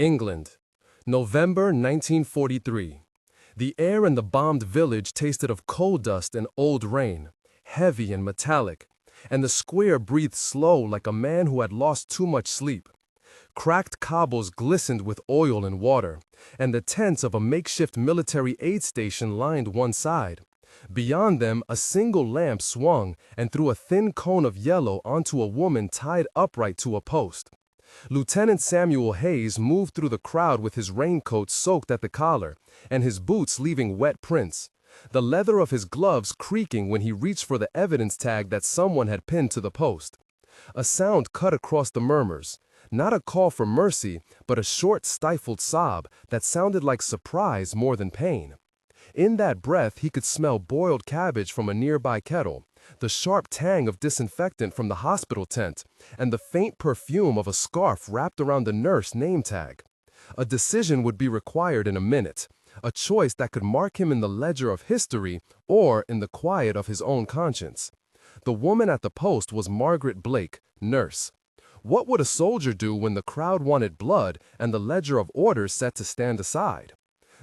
England, November 1943. The air in the bombed village tasted of coal dust and old rain, heavy and metallic, and the square breathed slow like a man who had lost too much sleep. Cracked cobbles glistened with oil and water, and the tents of a makeshift military aid station lined one side. Beyond them, a single lamp swung and threw a thin cone of yellow onto a woman tied upright to a post. Lieutenant Samuel Hayes moved through the crowd with his raincoat soaked at the collar, and his boots leaving wet prints, the leather of his gloves creaking when he reached for the evidence tag that someone had pinned to the post. A sound cut across the murmurs, not a call for mercy, but a short, stifled sob that sounded like surprise more than pain. In that breath, he could smell boiled cabbage from a nearby kettle, the sharp tang of disinfectant from the hospital tent, and the faint perfume of a scarf wrapped around the nurse name tag. A decision would be required in a minute, a choice that could mark him in the ledger of history or in the quiet of his own conscience. The woman at the post was Margaret Blake, nurse. What would a soldier do when the crowd wanted blood and the ledger of orders set to stand aside?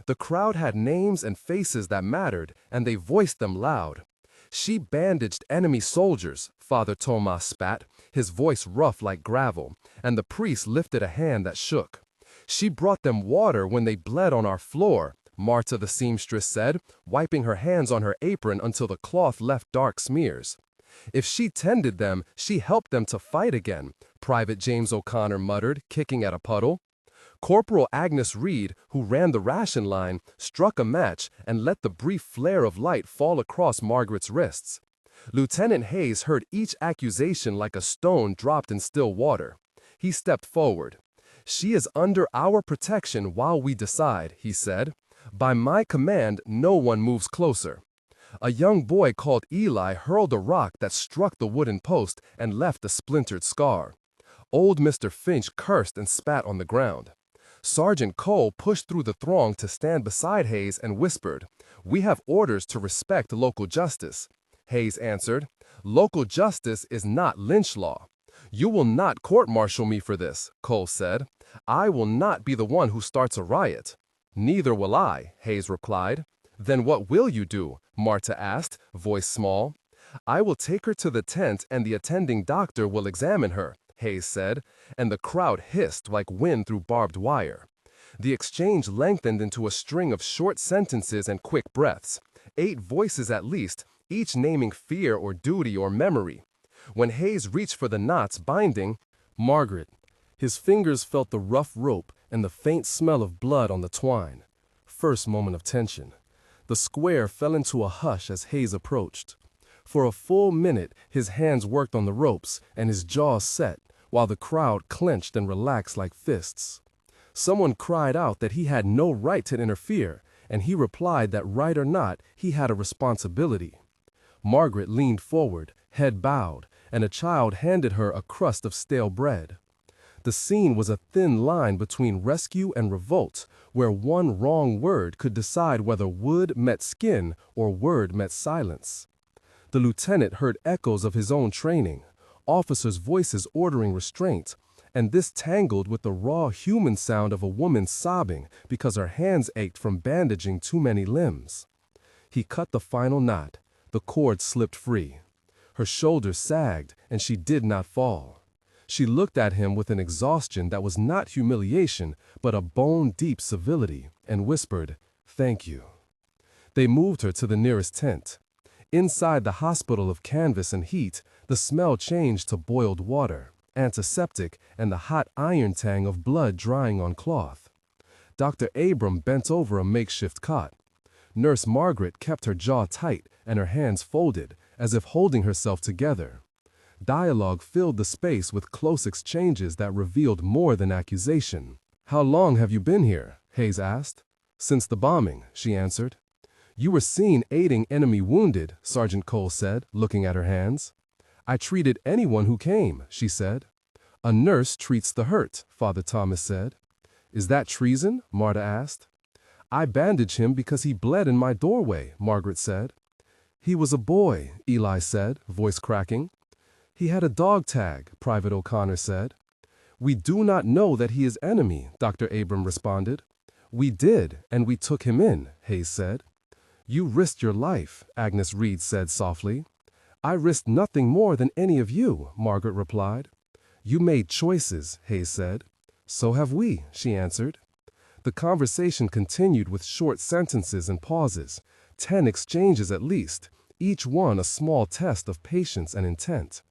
The crowd had names and faces that mattered, and they voiced them loud. She bandaged enemy soldiers, Father Thomas spat, his voice rough like gravel, and the priest lifted a hand that shook. She brought them water when they bled on our floor, Marta the seamstress said, wiping her hands on her apron until the cloth left dark smears. If she tended them, she helped them to fight again, Private James O'Connor muttered, kicking at a puddle. Corporal Agnes Reed, who ran the ration line, struck a match and let the brief flare of light fall across Margaret's wrists. Lieutenant Hayes heard each accusation like a stone dropped in still water. He stepped forward. "She is under our protection while we decide," he said. "By my command, no one moves closer." A young boy called Eli hurled a rock that struck the wooden post and left a splintered scar. Old Mr. Finch cursed and spat on the ground. Sergeant Cole pushed through the throng to stand beside Hayes and whispered, "We have orders to respect local justice." Hayes answered, "Local justice is not lynch law." "You will not court-martial me for this," Cole said. "I will not be the one who starts a riot." "Neither will I," Hayes replied. "Then what will you do?" Marta asked, voice small. "I will take her to the tent and the attending doctor will examine her," Hayes said, and the crowd hissed like wind through barbed wire. The exchange lengthened into a string of short sentences and quick breaths, 8 voices at least, each naming fear or duty or memory. When Hayes reached for the knots binding Margaret, his fingers felt the rough rope and the faint smell of blood on the twine. First moment of tension. The square fell into a hush as Hayes approached. For a full minute, his hands worked on the ropes and his jaws set, while the crowd clenched and relaxed like fists. Someone cried out that he had no right to interfere, and he replied that right or not, he had a responsibility. Margaret leaned forward, head bowed, and a child handed her a crust of stale bread. The scene was a thin line between rescue and revolt, where one wrong word could decide whether wood met skin or word met silence. The lieutenant heard echoes of his own training, officers' voices ordering restraint, and this tangled with the raw human sound of a woman sobbing because her hands ached from bandaging too many limbs. He cut the final knot. The cord slipped free. Her shoulders sagged, and she did not fall. She looked at him with an exhaustion that was not humiliation, but a bone-deep civility, and whispered, "Thank you." They moved her to the nearest tent. Inside the hospital of canvas and heat, the smell changed to boiled water, antiseptic, and the hot iron tang of blood drying on cloth. Dr. Abram bent over a makeshift cot. Nurse Margaret kept her jaw tight and her hands folded, as if holding herself together. Dialogue filled the space with close exchanges that revealed more than accusation. "How long have you been here?" Hayes asked. "Since the bombing," she answered. "You were seen aiding enemy wounded," Sergeant Cole said, looking at her hands. "I treated anyone who came," she said. "A nurse treats the hurt," Father Thomas said. "Is that treason?" Marta asked. "I bandaged him because he bled in my doorway," Margaret said. "He was a boy," Eli said, voice cracking. "He had a dog tag," Private O'Connor said. "We do not know that he is enemy," Dr. Abram responded. "We did, and we took him in," Hayes said. "You risked your life," Agnes Reed said softly. "I risked nothing more than any of you," Margaret replied. "You made choices," Hayes said. "So have we," she answered. The conversation continued with short sentences and pauses, 10 exchanges at least, each one a small test of patience and intent.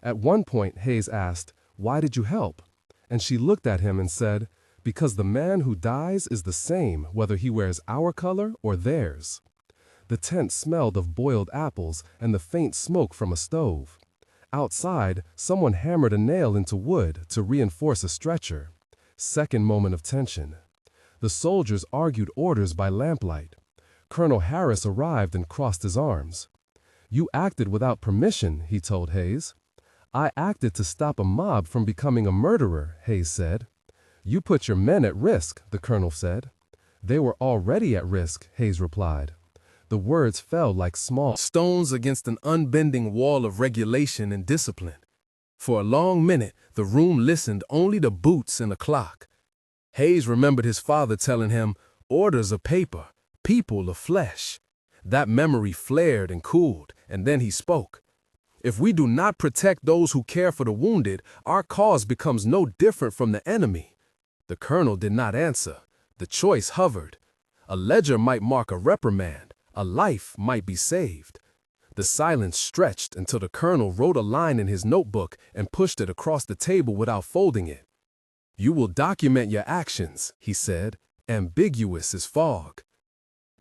At one point, Hayes asked, "Why did you help?" And she looked at him and said, "Because the man who dies is the same whether he wears our color or theirs." The tent smelled of boiled apples and the faint smoke from a stove. Outside, someone hammered a nail into wood to reinforce a stretcher. Second moment of tension. The soldiers argued orders by lamplight. Colonel Harris arrived and crossed his arms. "You acted without permission," he told Hayes. "I acted to stop a mob from becoming a murderer," Hayes said. "You put your men at risk," the colonel said. "They were already at risk," Hayes replied. The words fell like small stones against an unbending wall of regulation and discipline. For a long minute, the room listened only to boots and a clock. Hayes remembered his father telling him, "Orders are paper, people are flesh." That memory flared and cooled, and then he spoke. "If we do not protect those who care for the wounded, our cause becomes no different from the enemy." The colonel did not answer. The choice hovered. A ledger might mark a reprimand. A life might be saved. The silence stretched until the colonel wrote a line in his notebook and pushed it across the table without folding it. "You will document your actions," he said, ambiguous as fog.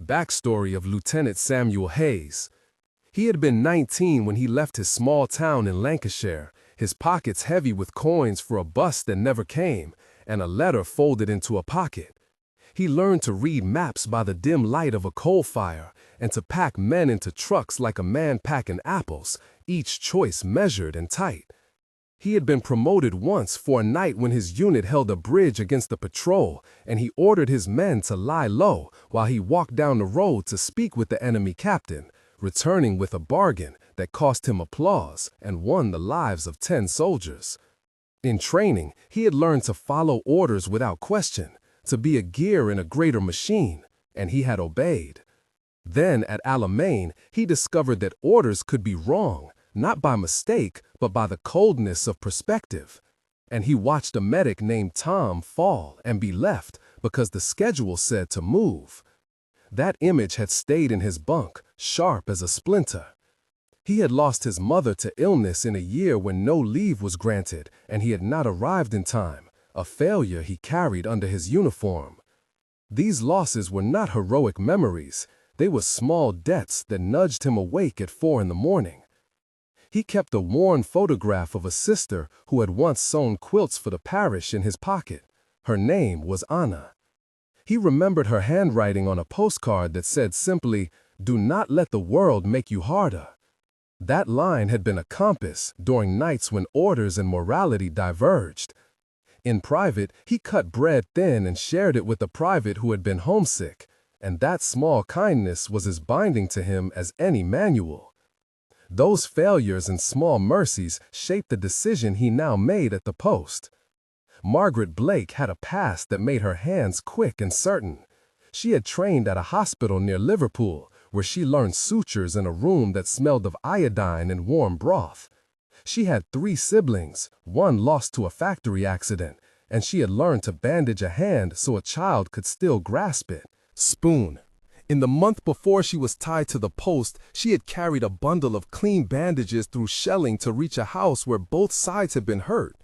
Backstory of Lieutenant Samuel Hayes. He had been 19 when he left his small town in Lancashire, his pockets heavy with coins for a bus that never came, and a letter folded into a pocket. He learned to read maps by the dim light of a coal fire and to pack men into trucks like a man packing apples, each choice measured and tight. He had been promoted once for a night when his unit held a bridge against the patrol, and he ordered his men to lie low while he walked down the road to speak with the enemy captain, returning with a bargain that cost him applause and won the lives of 10 soldiers. In training, he had learned to follow orders without question, to be a gear in a greater machine, and he had obeyed. Then, at Alamein, he discovered that orders could be wrong, not by mistake, but by the coldness of perspective. And he watched a medic named Tom fall and be left because the schedule said to move. That image had stayed in his bunk, sharp as a splinter. He had lost his mother to illness in a year when no leave was granted, and he had not arrived in time, a failure he carried under his uniform. These losses were not heroic memories. They were small debts that nudged him awake at 4 in the morning. He kept a worn photograph of a sister who had once sewn quilts for the parish in his pocket. Her name was Anna. He remembered her handwriting on a postcard that said simply, "Do not let the world make you harder." That line had been a compass during nights when orders and morality diverged. In private, he cut bread thin and shared it with a private who had been homesick, and that small kindness was as binding to him as any manual. Those failures and small mercies shaped the decision he now made at the post. Margaret Blake had a past that made her hands quick and certain. She had trained at a hospital near Liverpool, where she learned sutures in a room that smelled of iodine and warm broth. She had 3 siblings, one lost to a factory accident, and she had learned to bandage a hand so a child could still grasp it. Spoon. In the month before she was tied to the post, she had carried a bundle of clean bandages through shelling to reach a house where both sides had been hurt.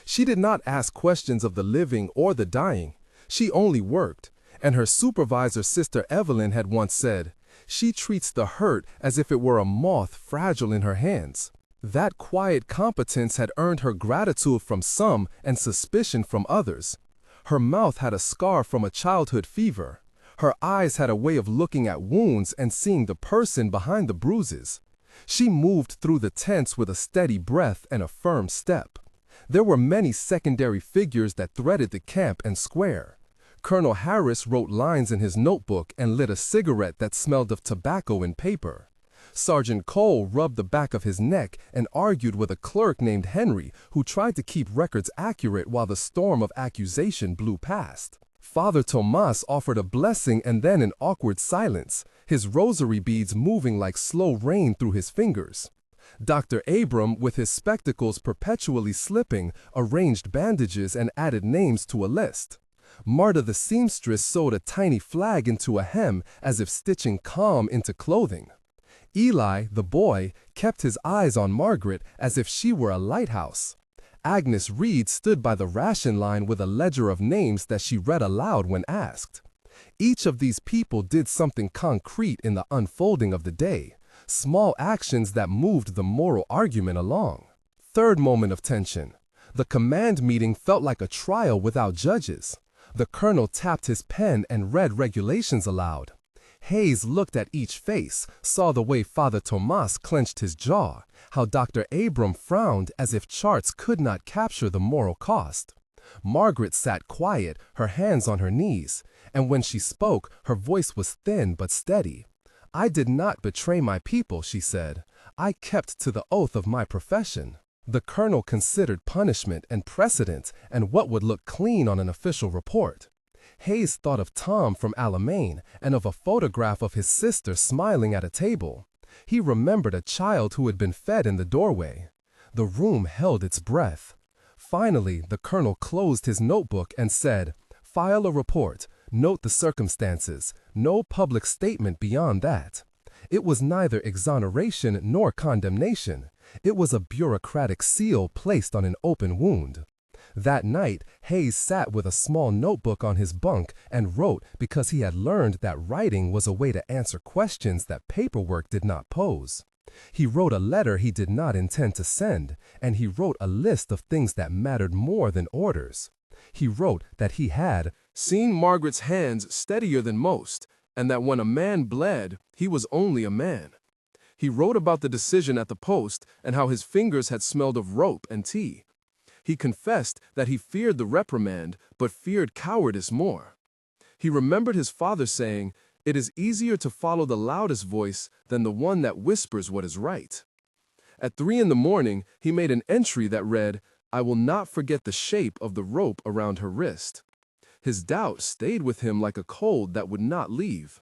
She did not ask questions of the living or the dying. She only worked, and her supervisor, Sister Evelyn, had once said, "She treats the hurt as if it were a moth fragile in her hands." That quiet competence had earned her gratitude from some and suspicion from others. Her mouth had a scar from a childhood fever. Her eyes had a way of looking at wounds and seeing the person behind the bruises. She moved through the tents with a steady breath and a firm step. There were many secondary figures that threaded the camp and square. Colonel Harris wrote lines in his notebook and lit a cigarette that smelled of tobacco and paper. Sergeant Cole rubbed the back of his neck and argued with a clerk named Henry who tried to keep records accurate while the storm of accusation blew past. Father Tomas offered a blessing and then an awkward silence, his rosary beads moving like slow rain through his fingers. Dr. Abram, with his spectacles perpetually slipping, arranged bandages and added names to a list. Marta the seamstress sewed a tiny flag into a hem as if stitching calm into clothing. Eli, the boy, kept his eyes on Margaret as if she were a lighthouse. Agnes Reed stood by the ration line with a ledger of names that she read aloud when asked. Each of these people did something concrete in the unfolding of the day, small actions that moved the moral argument along. Third moment of tension. The command meeting felt like a trial without judges. The colonel tapped his pen and read regulations aloud. Hayes looked at each face, saw the way Father Tomas clenched his jaw, how Dr. Abram frowned as if charts could not capture the moral cost. Margaret sat quiet, her hands on her knees, and when she spoke, her voice was thin but steady. "I did not betray my people," she said. "I kept to the oath of my profession." The colonel considered punishment and precedent and what would look clean on an official report. Hayes thought of Tom from Alamein and of a photograph of his sister smiling at a table. He remembered a child who had been fed in the doorway. The room held its breath. Finally, the colonel closed his notebook and said, "File a report. Note the circumstances. No public statement beyond that." It was neither exoneration nor condemnation. It was a bureaucratic seal placed on an open wound. That night, Hayes sat with a small notebook on his bunk and wrote because he had learned that writing was a way to answer questions that paperwork did not pose. He wrote a letter he did not intend to send, and he wrote a list of things that mattered more than orders. He wrote that he had seen Margaret's hands steadier than most, and that when a man bled, he was only a man. He wrote about the decision at the post and how his fingers had smelled of rope and tea. He confessed that he feared the reprimand, but feared cowardice more. He remembered his father saying, "It is easier to follow the loudest voice than the one that whispers what is right." At 3 in the morning, he made an entry that read, "I will not forget the shape of the rope around her wrist." His doubt stayed with him like a cold that would not leave.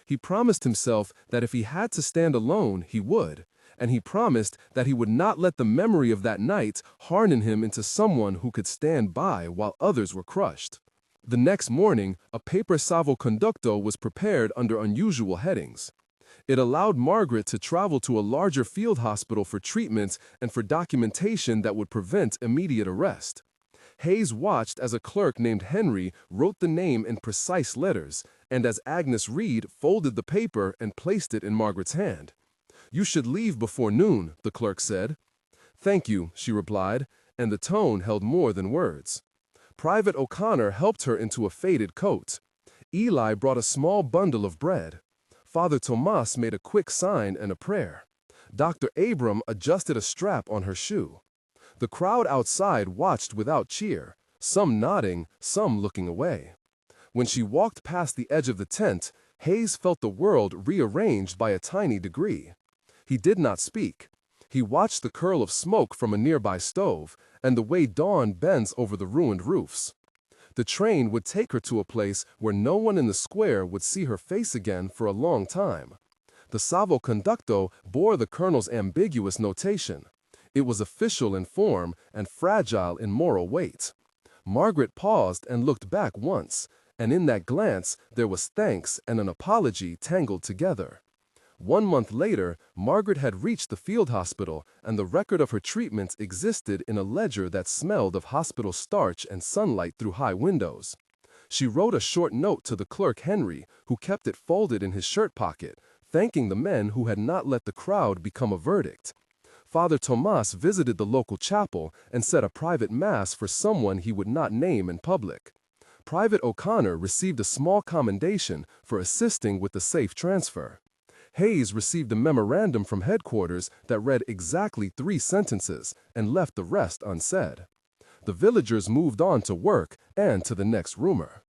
He promised himself that if he had to stand alone, he would, and he promised that he would not let the memory of that night harden him into someone who could stand by while others were crushed. The next morning, a paper salvo-conducto was prepared under unusual headings. It allowed Margaret to travel to a larger field hospital for treatment and for documentation that would prevent immediate arrest. Hayes watched as a clerk named Henry wrote the name in precise letters, and as Agnes Reed folded the paper and placed it in Margaret's hand. "You should leave before noon," the clerk said. "Thank you," she replied, and the tone held more than words. Private O'Connor helped her into a faded coat. Eli brought a small bundle of bread. Father Tomas made a quick sign and a prayer. Dr. Abram adjusted a strap on her shoe. The crowd outside watched without cheer, some nodding, some looking away. When she walked past the edge of the tent, Hayes felt the world rearranged by a tiny degree. He did not speak. He watched the curl of smoke from a nearby stove and the way dawn bends over the ruined roofs. The train would take her to a place where no one in the square would see her face again for a long time. The salvo-conducto bore the colonel's ambiguous notation. It was official in form and fragile in moral weight. Margaret paused and looked back once, and in that glance there was thanks and an apology tangled together. 1 month later, Margaret had reached the field hospital, and the record of her treatments existed in a ledger that smelled of hospital starch and sunlight through high windows. She wrote a short note to the clerk Henry, who kept it folded in his shirt pocket, thanking the men who had not let the crowd become a verdict. Father Tomas visited the local chapel and said a private mass for someone he would not name in public. Private O'Connor received a small commendation for assisting with the safe transfer. Hayes received a memorandum from headquarters that read exactly 3 sentences and left the rest unsaid. The villagers moved on to work and to the next rumor.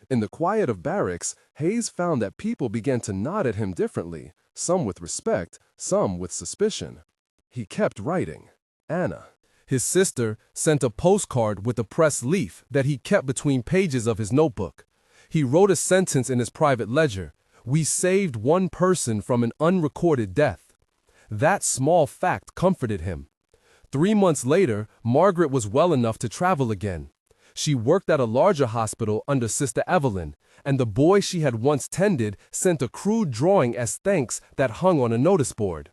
In the quiet of barracks, Hayes found that people began to nod at him differently, some with respect, some with suspicion. He kept writing. Anna, his sister, sent a postcard with a pressed leaf that he kept between pages of his notebook. He wrote a sentence in his private ledger: "We saved one person from an unrecorded death." That small fact comforted him. 3 months later, Margaret was well enough to travel again. She worked at a larger hospital under Sister Evelyn, and the boy she had once tended sent a crude drawing as thanks that hung on a notice board.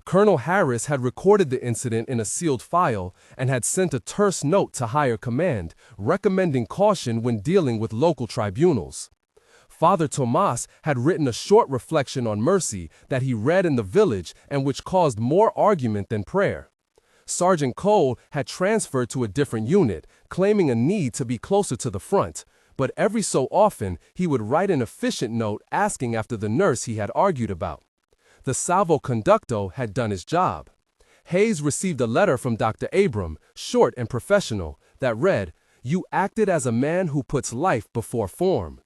Colonel Harris had recorded the incident in a sealed file and had sent a terse note to higher command, recommending caution when dealing with local tribunals. Father Tomas had written a short reflection on mercy that he read in the village and which caused more argument than prayer. Sergeant Cole had transferred to a different unit, claiming a need to be closer to the front, but every so often he would write an efficient note asking after the nurse he had argued about. The salvo conducto had done his job. Hayes received a letter from Dr. Abram, short and professional, that read, "You acted as a man who puts life before form."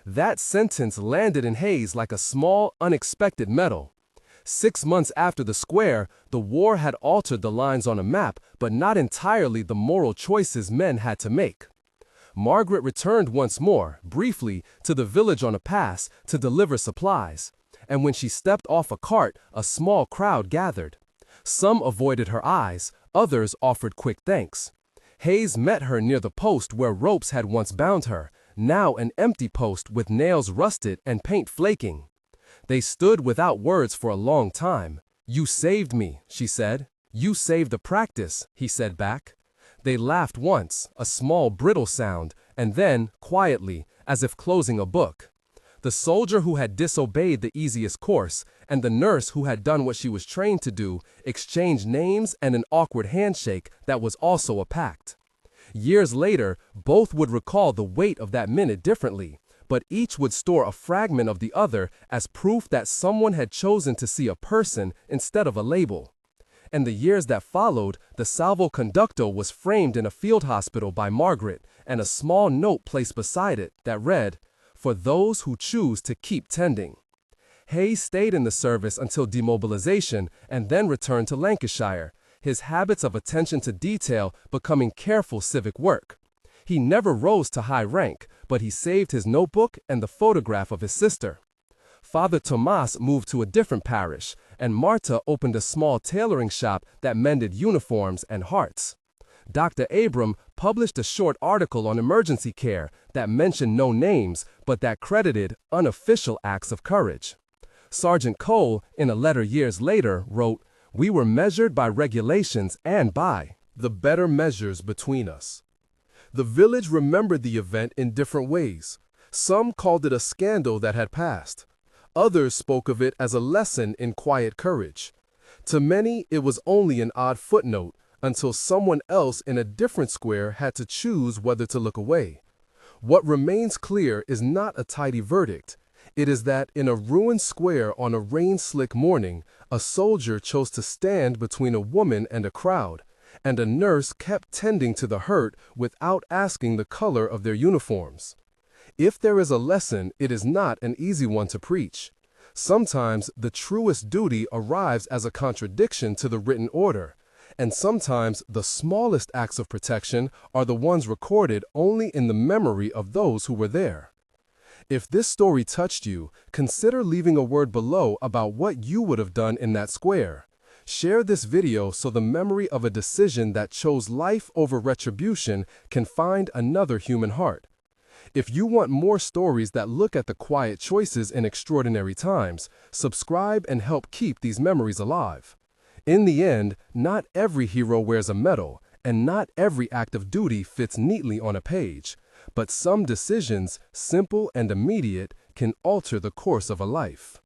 That sentence landed in Hayes like a small, unexpected medal. 6 months after the square, the war had altered the lines on a map, but not entirely the moral choices men had to make. Margaret returned once more, briefly, to the village on a pass to deliver supplies, and when she stepped off a cart, a small crowd gathered. Some avoided her eyes, others offered quick thanks. Hayes met her near the post where ropes had once bound her, now an empty post with nails rusted and paint flaking. They stood without words for a long time. "You saved me," she said. "You saved the practice," he said back. They laughed once, a small brittle sound, and then, quietly, as if closing a book. The soldier who had disobeyed the easiest course, and the nurse who had done what she was trained to do, exchanged names and an awkward handshake that was also a pact. Years later, both would recall the weight of that minute differently, but each would store a fragment of the other as proof that someone had chosen to see a person instead of a label. In the years that followed, the salvo conducto was framed in a field hospital by Margaret, and a small note placed beside it that read, "For those who choose to keep tending." Hayes stayed in the service until demobilization and then returned to Lancashire, his habits of attention to detail becoming careful civic work. He never rose to high rank, but he saved his notebook and the photograph of his sister. Father Tomas moved to a different parish, and Marta opened a small tailoring shop that mended uniforms and hearts. Dr. Abram published a short article on emergency care that mentioned no names, but that credited unofficial acts of courage. Sergeant Cole, in a letter years later, wrote, "We were measured by regulations and by the better measures between us." The village remembered the event in different ways. Some called it a scandal that had passed. Others spoke of it as a lesson in quiet courage. To many, it was only an odd footnote, until someone else in a different square had to choose whether to look away. What remains clear is not a tidy verdict. It is that in a ruined square on a rain-slick morning, a soldier chose to stand between a woman and a crowd, and a nurse kept tending to the hurt without asking the color of their uniforms. If there is a lesson, it is not an easy one to preach. Sometimes the truest duty arrives as a contradiction to the written order, and sometimes the smallest acts of protection are the ones recorded only in the memory of those who were there. If this story touched you, consider leaving a word below about what you would have done in that square. Share this video so the memory of a decision that chose life over retribution can find another human heart. If you want more stories that look at the quiet choices in extraordinary times, subscribe and help keep these memories alive. In the end, not every hero wears a medal, and not every act of duty fits neatly on a page, but some decisions, simple and immediate, can alter the course of a life.